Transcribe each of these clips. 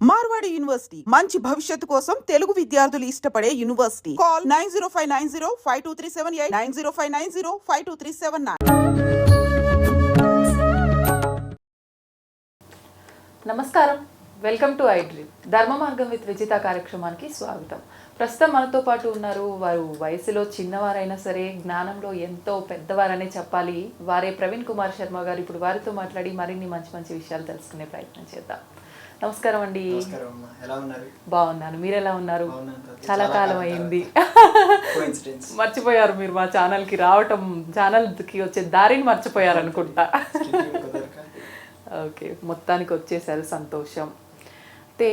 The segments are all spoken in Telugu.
మార్వాడి యూనివర్సిటీ మంచి భవిష్యత్తు కోసం తెలుగు విద్యార్థులు ఇష్టపడే యూనివర్సిటీ. కాల్ 9059052378 9059052379. నమస్కారం, వెల్కమ్ టు ఐ డ్రీమ్. ధర్మ మార్గం విత్ విజిత కార్యక్రమానికి స్వాగతం. ప్రస్తుతం మనతో పాటు ఉన్నారు. వారు వయసులో చిన్నవారైనా సరే జ్ఞానంలో ఎంతో పెద్దవారనే చెప్పాలి. వారే ప్రవీణ్ కుమార్ శర్మ గారు. ఇప్పుడు వారితో మాట్లాడి మరిన్ని మంచి మంచి విషయాలు తెలుసుకునే ప్రయత్నం చేద్దాం. నమస్కారం అండి. బాగున్నాను, మీరు ఎలా ఉన్నారు? చాలా కాలం అయింది. మర్చిపోయారు మీరు మా ఛానల్కి రావటం, ఛానల్కి వచ్చే దారిని మర్చిపోయారు అనుకుంటా. ఓకే, మొత్తానికి వచ్చేసారు, సంతోషం. అయితే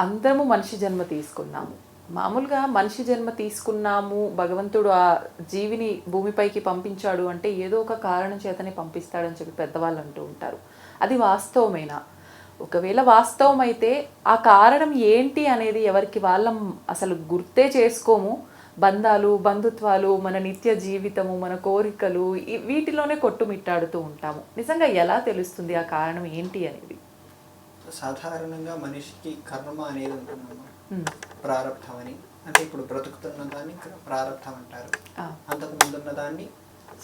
అందరము మనిషి జన్మ తీసుకున్నాము. మామూలుగా మనిషి జన్మ తీసుకున్నాము, భగవంతుడు ఆ జీవిని భూమిపైకి పంపించాడు అంటే ఏదో ఒక కారణం చేతనే పంపిస్తాడని చెప్పి పెద్దవాళ్ళు అంటూ ఉంటారు. అది వాస్తవమేనా? ఒకవేళ వాస్తవం అయితే ఆ కారణం ఏంటి అనేది ఎవరికి వాళ్ళం అసలు గుర్తే చేసుకోము. బంధాలు, బంధుత్వాలు, మన నిత్య జీవితము, మన కోరికలు వీటిలోనే కొట్టుమిట్టాడుతూ ఉంటాము. నిజంగా ఎలా తెలుస్తుంది ఆ కారణం ఏంటి అనేది? సాధారణంగా మనిషికి కర్మ అనేది ఉంటుందమ్మా, ప్రారబ్ధం అని. అంటే ఇప్పుడు బ్రతుకుతున్న దాన్ని ప్రారబ్ధం అంటారు, అంతకు ముందున్న దాన్ని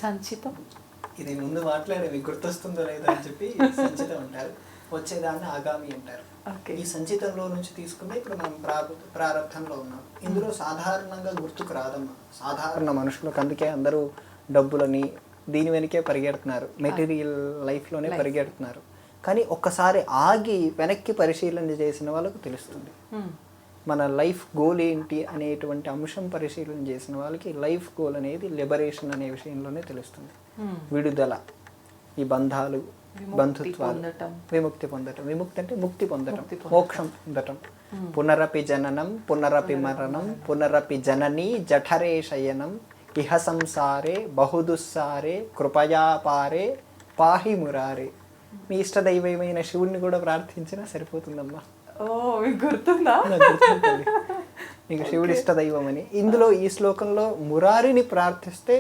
సంచితం. ఇది ముందు మాట్లాడేవి గుర్తొస్తుందో లేదో అని చెప్పి సంచితం అంటారు, వచ్చేదాన్ని ఆగామి అంటారు. ఈ సంచితంలో నుంచి తీసుకుంటే ఇప్పుడు మనం ప్రారబ్ధంలో ఉన్నాం. ఇందులో సాధారణంగా గుర్తుకు రాదమ్మా సాధారణ మనుషులకు. అందుకే అందరూ డబ్బులని దీని వెనకే పరిగెడుతున్నారు, మెటీరియల్ లైఫ్లోనే పరిగెడుతున్నారు. కానీ ఒక్కసారి ఆగి వెనక్కి పరిశీలన చేసిన వాళ్ళకు తెలుస్తుంది మన లైఫ్ గోల్ ఏంటి అనేటువంటి అంశం. పరిశీలన చేసిన వాళ్ళకి లైఫ్ గోల్ అనేది లిబరేషన్ అనే విషయంలోనే తెలుస్తుంది. విడుదల, ఈ బంధాలు, బంధుత్వాలు, విముక్తి పొందటం. విముక్తి అంటే ముక్తి పొందటం, మోక్షం పొందటం. పునరపి జననం పునరపి మరణం పునరపి జననీ జఠరే శయనం ఇహ సంసారే బహుదుస్సారే కృపయాపారే పాహి మురారే. మీ ఇష్టదైవమైన శివుణ్ణి కూడా ప్రార్థించినా సరిపోతుందమ్మా. గుర్తుందా? మీకు శివుడు ఇష్టదైవం అని. ఇందులో ఈ శ్లోకంలో మురారిని ప్రార్థిస్తే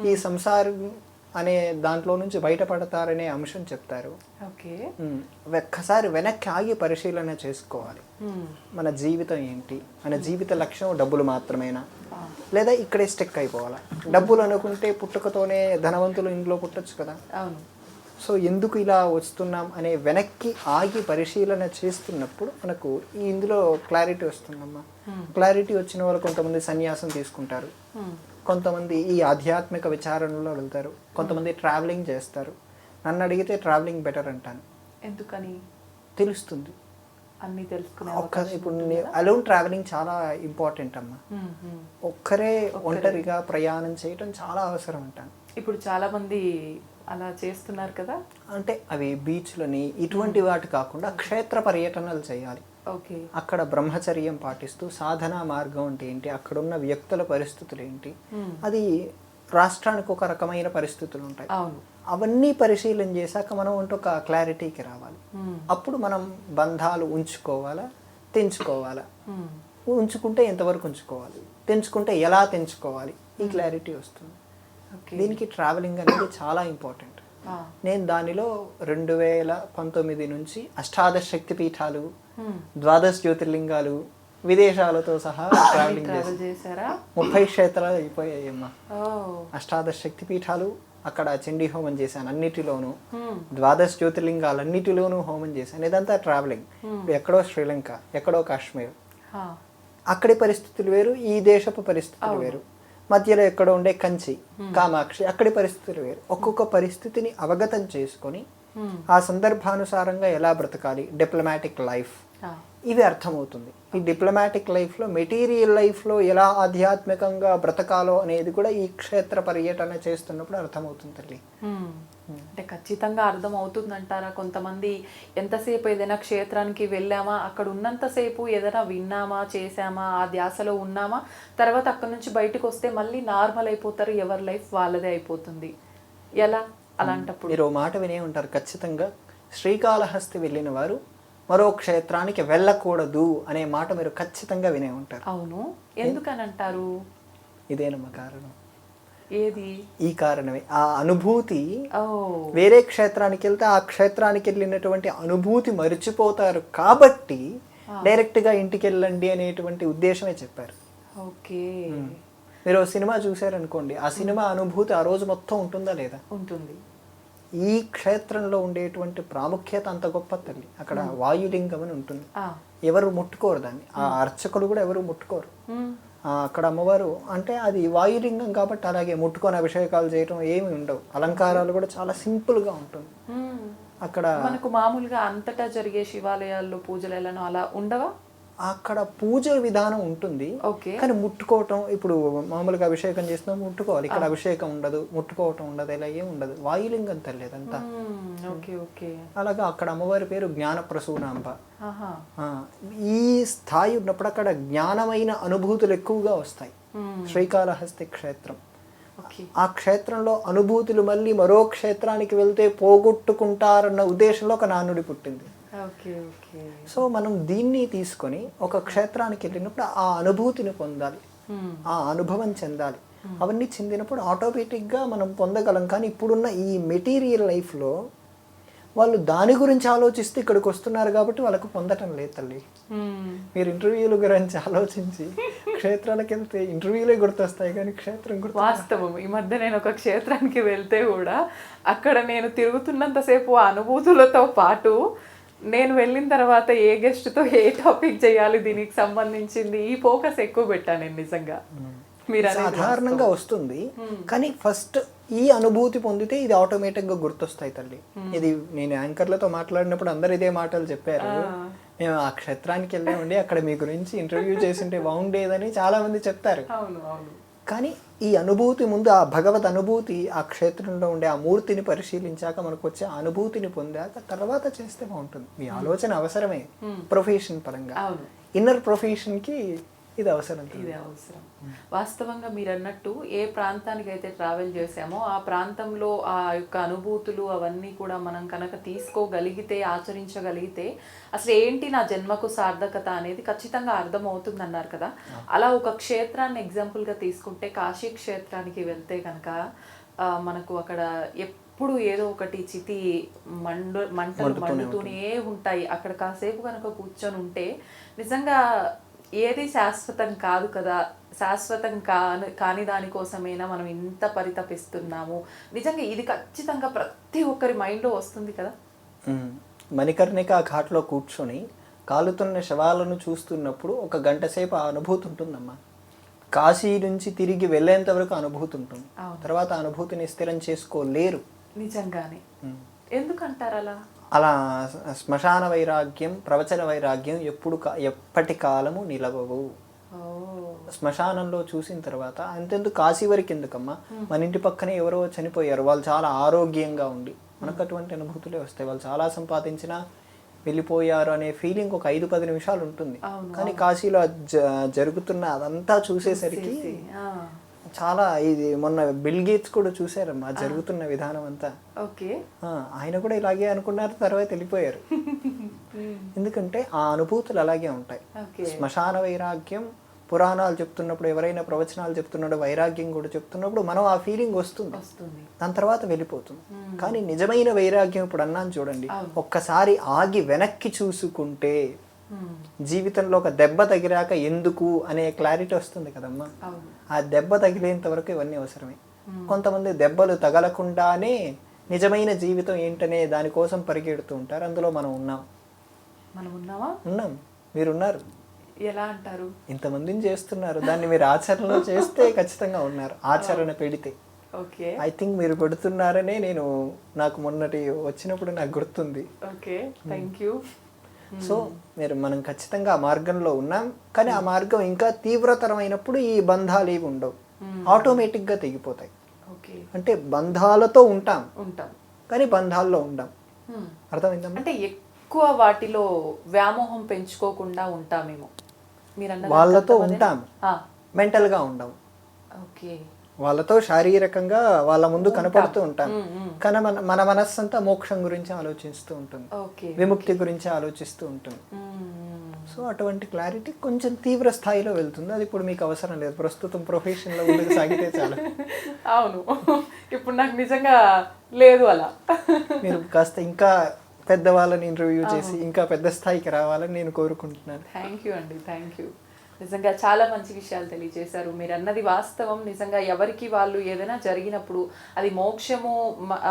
ఈ సంసారం అనే దాంట్లో నుంచి బయటపడతారనే అంశం చెప్తారు. ఒక్కసారి వెనక్కి ఆగి పరిశీలన చేసుకోవాలి. మన జీవితం ఏంటి? మన జీవిత లక్ష్యం డబ్బులు మాత్రమేనా, లేదా ఇక్కడే స్టెక్ అయిపోవాలా? డబ్బులు అనుకుంటే పుట్టుకతోనే ధనవంతులు ఇంట్లో పుట్టచ్చు కదా. సో ఎందుకు ఇలా వస్తున్నాం అనే వెనక్కి ఆగి పరిశీలన చేస్తున్నప్పుడు మనకు ఇందులో క్లారిటీ వస్తుందమ్మా. క్లారిటీ వచ్చిన వాళ్ళు కొంతమంది సన్యాసం తీసుకుంటారు, కొంతమంది ఈ ఆధ్యాత్మిక విచారణలో వెళ్తారు, కొంతమంది ట్రావెలింగ్ చేస్తారు. నన్ను అడిగితే ట్రావెలింగ్ బెటర్ అంటాను. ఎందుకని? తెలుస్తుంది అన్ని తెలుసుకునే. ఇప్పుడు అలోన్ ట్రావెలింగ్ చాలా ఇంపార్టెంట్ అమ్మా. ఒక్కరే ఒంటరిగా ప్రయాణం చేయడం చాలా అవసరం అంటాను. ఇప్పుడు చాలా మంది అలా చేస్తున్నారు కదా. అంటే అవి బీచ్లని ఇటువంటి వాటి కాకుండా క్షేత్ర పర్యటనలు చేయాలి. అక్కడ బ్రహ్మచర్యం పాటిస్తూ సాధనా మార్గం అంటే ఏంటి, అక్కడున్న వ్యక్తుల పరిస్థితులు ఏంటి, అది రాష్ట్రానికి ఒక రకమైన పరిస్థితులు ఉంటాయి. అవన్నీ పరిశీలన చేశాక మనం అంటూ ఒక క్లారిటీకి రావాలి. అప్పుడు మనం బంధాలు ఉంచుకోవాలా, తెంచుకోవాలా, ఉంచుకుంటే ఎంతవరకు ఉంచుకోవాలి, తెంచుకుంటే ఎలా తెంచుకోవాలి, ఈ క్లారిటీ వస్తుంది. దీనికి ట్రావెలింగ్ అనేది చాలా ఇంపార్టెంట్. నేను దానిలో 2019 నుంచి అష్టాదశ శక్తి పీఠాలు, ద్వాదశ జ్యోతిర్లింగాలు, విదేశాలతో సహా ట్రావెలింగ్ చేశారా? 30 క్షేత్రాలు అయిపోయాయమ్మా. అష్టాదశ శక్తి పీఠాలు, అక్కడ చండీ హోమం చేశాను అన్నిటిలోనూ, ద్వాదశ జ్యోతిర్లింగాలు అన్నిటిలోనూ హోమం చేశాను. ఇదంతా ట్రావెలింగ్. ఎక్కడో శ్రీలంక, ఎక్కడో కాశ్మీర్, అక్కడి పరిస్థితులు వేరు, ఈ దేశపు పరిస్థితులు వేరు. మధ్యలో ఎక్కడ ఉండే కంచి, కామాక్షి, అక్కడి పరిస్థితులు వేరు. ఒక్కొక్క పరిస్థితిని అవగతం చేసుకొని ఆ సందర్భానుసారంగా ఎలా బ్రతకాలి, డిప్లొమాటిక్ లైఫ్, ఇవి అర్థమవుతుంది. ఈ డిప్లొమాటిక్ లైఫ్లో, మెటీరియల్ లైఫ్లో ఎలా ఆధ్యాత్మికంగా బ్రతకాలో అనేది కూడా ఈ క్షేత్ర పర్యటన చేస్తున్నప్పుడు అర్థమవుతుంది తల్లి. అంటే ఖచ్చితంగా అర్థం అవుతుందంటారా? కొంతమంది ఎంతసేపు ఏదైనా క్షేత్రానికి వెళ్ళామా, అక్కడ ఉన్నంతసేపు ఏదైనా విన్నామా, చేసామా, ఆ ధ్యాసలో ఉన్నామా, తర్వాత అక్కడ నుంచి బయటకు వస్తే మళ్ళీ నార్మల్ అయిపోతారు, ఎవరి లైఫ్ వాళ్ళదే అయిపోతుంది. ఎలా అలాంటప్పుడు? మీరు మాట వినే ఉంటారు ఖచ్చితంగా. శ్రీకాళహస్తి వెళ్ళిన వారు మరో క్షేత్రానికి వెళ్ళకూడదు అనే మాట మీరు ఖచ్చితంగా వినే ఉంటారు. అవును, ఎందుకని అంటారు? ఇదేనమ్మా కారణం. ఏది? ఈ కారణమే, ఆ అనుభూతి. ఓ వేరే క్షేత్రానికి వెళ్తే ఆ క్షేత్రానికి వెళ్ళినటువంటి అనుభూతి మర్చిపోతారు కాబట్టి డైరెక్ట్గా ఇంటికి వెళ్ళండి అనేటువంటి ఉద్దేశమే చెప్పారు. ఓకే. మీరు ఓ సినిమా చూసారనుకోండి, ఆ సినిమా అనుభూతి ఆ రోజు మొత్తం ఉంటుందా లేదా? ఉంటుంది. ఈ క్షేత్రంలో ఉండేటువంటి ప్రాముఖ్యత అంత గొప్ప తల్లి. అక్కడ వాయులింగం అని ఉంటుంది, ఎవరు ముట్టుకోరు దాన్ని, ఆ అర్చకులు కూడా ఎవరు ముట్టుకోరు. అక్కడ అమ్మవారు అంటే అది వాయులింగం కాబట్టి అలాగే ముట్టుకొని అభిషేకాలు చేయటం ఏమి ఉండవు, అలంకారాలు కూడా చాలా సింపుల్గా ఉంటుంది. అక్కడ మనకు మామూలుగా అంతటా జరిగే శివాలయాల్లో పూజలు ఎలానో అలా ఉండవా? అక్కడ పూజ విధానం ఉంటుంది, కానీ ముట్టుకోవటం, ఇప్పుడు మామూలుగా అభిషేకం చేసినా ముట్టుకోవాలి, ఇక్కడ అభిషేకం ఉండదు, ముట్టుకోవటం ఉండదు, ఇలా ఏం ఉండదు. వాయులింగం తెలియదంతా. అలాగా అక్కడ అమ్మవారి పేరు జ్ఞాన ప్రసూనాంబ. ఈ స్థాయి ఉన్నప్పుడు అక్కడ జ్ఞానమైన అనుభూతులు ఎక్కువగా వస్తాయి. శ్రీకాళహస్తి క్షేత్రం, ఆ క్షేత్రంలో అనుభూతులు మళ్ళీ మరో క్షేత్రానికి వెళ్తే పోగొట్టుకుంటారన్న ఉద్దేశంలో ఒక నానుడి పుట్టింది. సో మనం దీన్ని తీసుకొని ఒక క్షేత్రానికి వెళ్ళినప్పుడు ఆ అనుభూతిని పొందాలి, ఆ అనుభవం చెందాలి. అవన్నీ చెందినప్పుడు ఆటోమేటిక్గా మనం పొందగలం. కానీ ఇప్పుడున్న ఈ మెటీరియల్ లైఫ్లో వాళ్ళు దాని గురించి ఆలోచిస్తే ఇక్కడికి వస్తున్నారు కాబట్టి వాళ్ళకు పొందటం లేదు తల్లి. మీరు ఇంటర్వ్యూల గురించి ఆలోచించి క్షేత్రాలకు వెళ్తే ఇంటర్వ్యూలే గుర్తొస్తాయి కానీ క్షేత్రం గుర్తు. వాస్తవం. ఈ మధ్య నేను ఒక క్షేత్రానికి వెళ్తే కూడా అక్కడ నేను తిరుగుతున్నంతసేపు ఆ అనుభూతులతో పాటు నేను వెళ్ళిన తర్వాత ఏ గెస్ట్తో ఏ టాపిక్ చేయాలి, దీనికి సంబంధించింది ఈ ఫోకస్ ఎక్కువ పెట్టాను నేను నిజంగా. మీరు సాధారణంగా వస్తుంది కానీ ఫస్ట్ ఈ అనుభూతి పొందితే ఇది ఆటోమేటిక్గా గుర్తొస్తాయి తల్లి. ఇది నేను యాంకర్లతో మాట్లాడినప్పుడు అందరు ఇదే మాటలు చెప్పారు. మేము ఆ క్షేత్రానికి వెళ్ళామండి, అక్కడ మీ గురించి ఇంటర్వ్యూ చేసింటే బాగుండేదని చాలా మంది చెప్తారు. కానీ ఈ అనుభూతి ముందు, ఆ భగవత్ అనుభూతి, ఆ క్షేత్రంలో ఉండే ఆ మూర్తిని పరిశీలించాక మనకు వచ్చే అనుభూతిని పొందాక తర్వాత చేస్తే బాగుంటుంది. మీ ఆలోచన అవసరమే ప్రొఫెషన్ పరంగా, ఇన్నర్ ప్రొఫెషన్కి ఇది అవసరం. వాస్తవంగా మీరు అన్నట్టు ఏ ప్రాంతానికి అయితే ట్రావెల్ చేసామో ఆ ప్రాంతంలో ఆ యొక్క అనుభూతులు అవన్నీ కూడా మనం కనుక తీసుకోగలిగితే, ఆచరించగలిగితే అసలు ఏంటి నా జన్మకు సార్థకత అనేది ఖచ్చితంగా అర్థమవుతుంది అన్నారు కదా. అలా ఒక క్షేత్రాన్ని ఎగ్జాంపుల్గా తీసుకుంటే కాశీ క్షేత్రానికి వెళ్తే కనుక మనకు అక్కడ ఎప్పుడు ఏదో ఒకటి చితి మంటలు మండుతూనే ఉంటాయి. అక్కడ కాసేపు కనుక కూర్చొని ఉంటే నిజంగా ఏది శాశ్వతం కాదు కదా, శాశ్వతం కాని దానికోసమైనా మనం ఇంత పరితపిస్తున్నాము. నిజంగా ఇది ఖచ్చితంగా ప్రతి ఒక్కరి మైండ్లో వస్తుంది కదా. మణికర్ణిక ఘాట్లో కూర్చొని కాలుతున్న శవాలను చూస్తున్నప్పుడు ఒక గంట సేపు ఆ అనుభూతి ఉంటుందమ్మా. కాశీ నుంచి తిరిగి వెళ్ళేంత వరకు అనుభూతి ఉంటుంది, తర్వాత అనుభూతిని స్థిరం చేసుకోలేరు. నిజంగానే. ఎందుకంటారు అలా? అలా శ్మశాన వైరాగ్యం, ప్రవచన వైరాగ్యం ఎప్పటి కాలము నిలవవు. శ్మశానంలో చూసిన తర్వాత అంతెందుకు కాశీ వరకు ఎందుకమ్మా, మన ఇంటి పక్కనే ఎవరో చనిపోయారు, వాళ్ళు చాలా ఆరోగ్యంగా ఉండి మనకు అటువంటి అనుభూతులే వస్తాయి. వాళ్ళు చాలా సంపాదించినా వెళ్ళిపోయారు అనే ఫీలింగ్ ఒక 5-10 నిమిషాలు ఉంటుంది. కానీ కాశీలో జరుగుతున్న అదంతా చూసేసరికి చాలా, ఇది మొన్న బిల్ గేట్స్ కూడా చూసారమ్మా జరుగుతున్న విధానం అంతా. ఆయన కూడా ఇలాగే అనుకున్నారు, తర్వాత వెళ్ళిపోయారు. ఎందుకంటే ఆ అనుభూతులు అలాగే ఉంటాయి. శ్మశాన వైరాగ్యం పురాణాలు చెప్తున్నప్పుడు, ఎవరైనా ప్రవచనాలు చెప్తున్నాడు, వైరాగ్యం కూడా చెప్తున్నప్పుడు మనం ఆ ఫీలింగ్ వస్తుంది, దాని తర్వాత వెళ్ళిపోతుంది. కానీ నిజమైన వైరాగ్యం ఇప్పుడు అన్నాను చూడండి, ఒక్కసారి ఆగి వెనక్కి చూసుకుంటే జీవితంలో ఒక దెబ్బ తగిలాక ఎందుకు అనే క్లారిటీ వస్తుంది కదమ్మా. ఆ దెబ్బ తగిలేంత వరకు ఇవన్నీ అవసరమే. కొంతమంది దెబ్బలు తగలకుండానే నిజమైన జీవితం ఏంటనే దానికోసం పరిగెడుతూ ఉంటారు. అందులో మనం ఉన్నాం. ఉన్నాం, మీరున్నారు. ఎలా అంటారు? ఇంతమందిని చేస్తున్నారు, దాన్ని మీరు ఆచరణలో చేస్తే ఖచ్చితంగా ఉన్నారు. ఆచరణ పెడితే ఐ థింక్ మీరు పెడుతున్నారనే నాకు మొన్నటి వచ్చినప్పుడు నాకు గుర్తుంది. సో మనం ఖచ్చితంగా ఆ మార్గంలో ఉన్నాం. కానీ ఆ మార్గం ఇంకా తీవ్రతరమైనప్పుడు ఈ బంధాలు ఏవి ఉండవు, ఆటోమేటిక్గా తెగిపోతాయి. అంటే బంధాలతో ఉంటాం కానీ బంధాల్లో ఉండం. అర్థమైందా? అంటే ఎక్కువ వాటిలో వ్యామోహం పెంచుకోకుండా ఉంటామేమో. వాళ్ళతో ఉంటాం, మెంటల్గా ఉండం. వాళ్ళతో శారీరకంగా వాళ్ళ ముందు కనపడుతూ ఉంటాం, కానీ మన మనస్సు అంతా మోక్షం గురించి ఆలోచిస్తూ ఉంటుంది, విముక్తి గురించి ఆలోచిస్తూ ఉంటుంది. సో సో అటువంటి క్లారిటీ కొంచెం తీవ్ర స్థాయిలో వెళ్తుంది. అది ఇప్పుడు మీకు అవసరం లేదు, ప్రస్తుతం ప్రొఫెషన్లో ముందుకు సాగితే చాలు. అవును, ఇప్పుడు నాకు నిజంగా లేదు అలా. మీరు కాస్త ఇంకా పెద్దవాళ్ళని ఇంటర్వ్యూ చేసి ఇంకా పెద్ద స్థాయికి రావాలని నేను కోరుకుంటున్నాను. థ్యాంక్ యూ అండి, థ్యాంక్ యూ. నిజంగా చాలా మంచి విషయాలు తెలియజేశారు. మీరు అన్నది వాస్తవం. నిజంగా ఎవరికి వాళ్ళు ఏదైనా జరిగినప్పుడు అది మోక్షము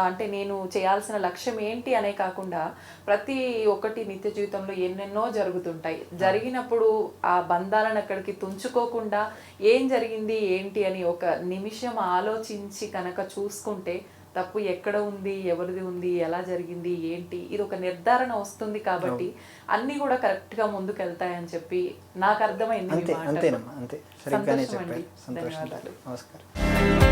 అంటే నేను చేయాల్సిన లక్ష్యం ఏంటి అనే కాకుండా ప్రతి ఒక్కటి నిత్య జీవితంలో ఎన్నెన్నో జరుగుతుంటాయి. జరిగినప్పుడు ఆ బంధాలను అక్కడికి తుంచుకోకుండా ఏం జరిగింది ఏంటి అని ఒక నిమిషం ఆలోచించి కనుక చూసుకుంటే తప్పు ఎక్కడ ఉంది, ఎవరిది ఉంది, ఎలా జరిగింది ఏంటి, ఇది ఒక నిర్ధారణ వస్తుంది. కాబట్టి అన్నీ కూడా కరెక్ట్గా ముందుకు వెళ్తాయని చెప్పి నాకు అర్థమైంది. అంతేనమ్మా, అంతే, సరిగ్గానే చెప్పారు. సంతోషం, నమస్కారం.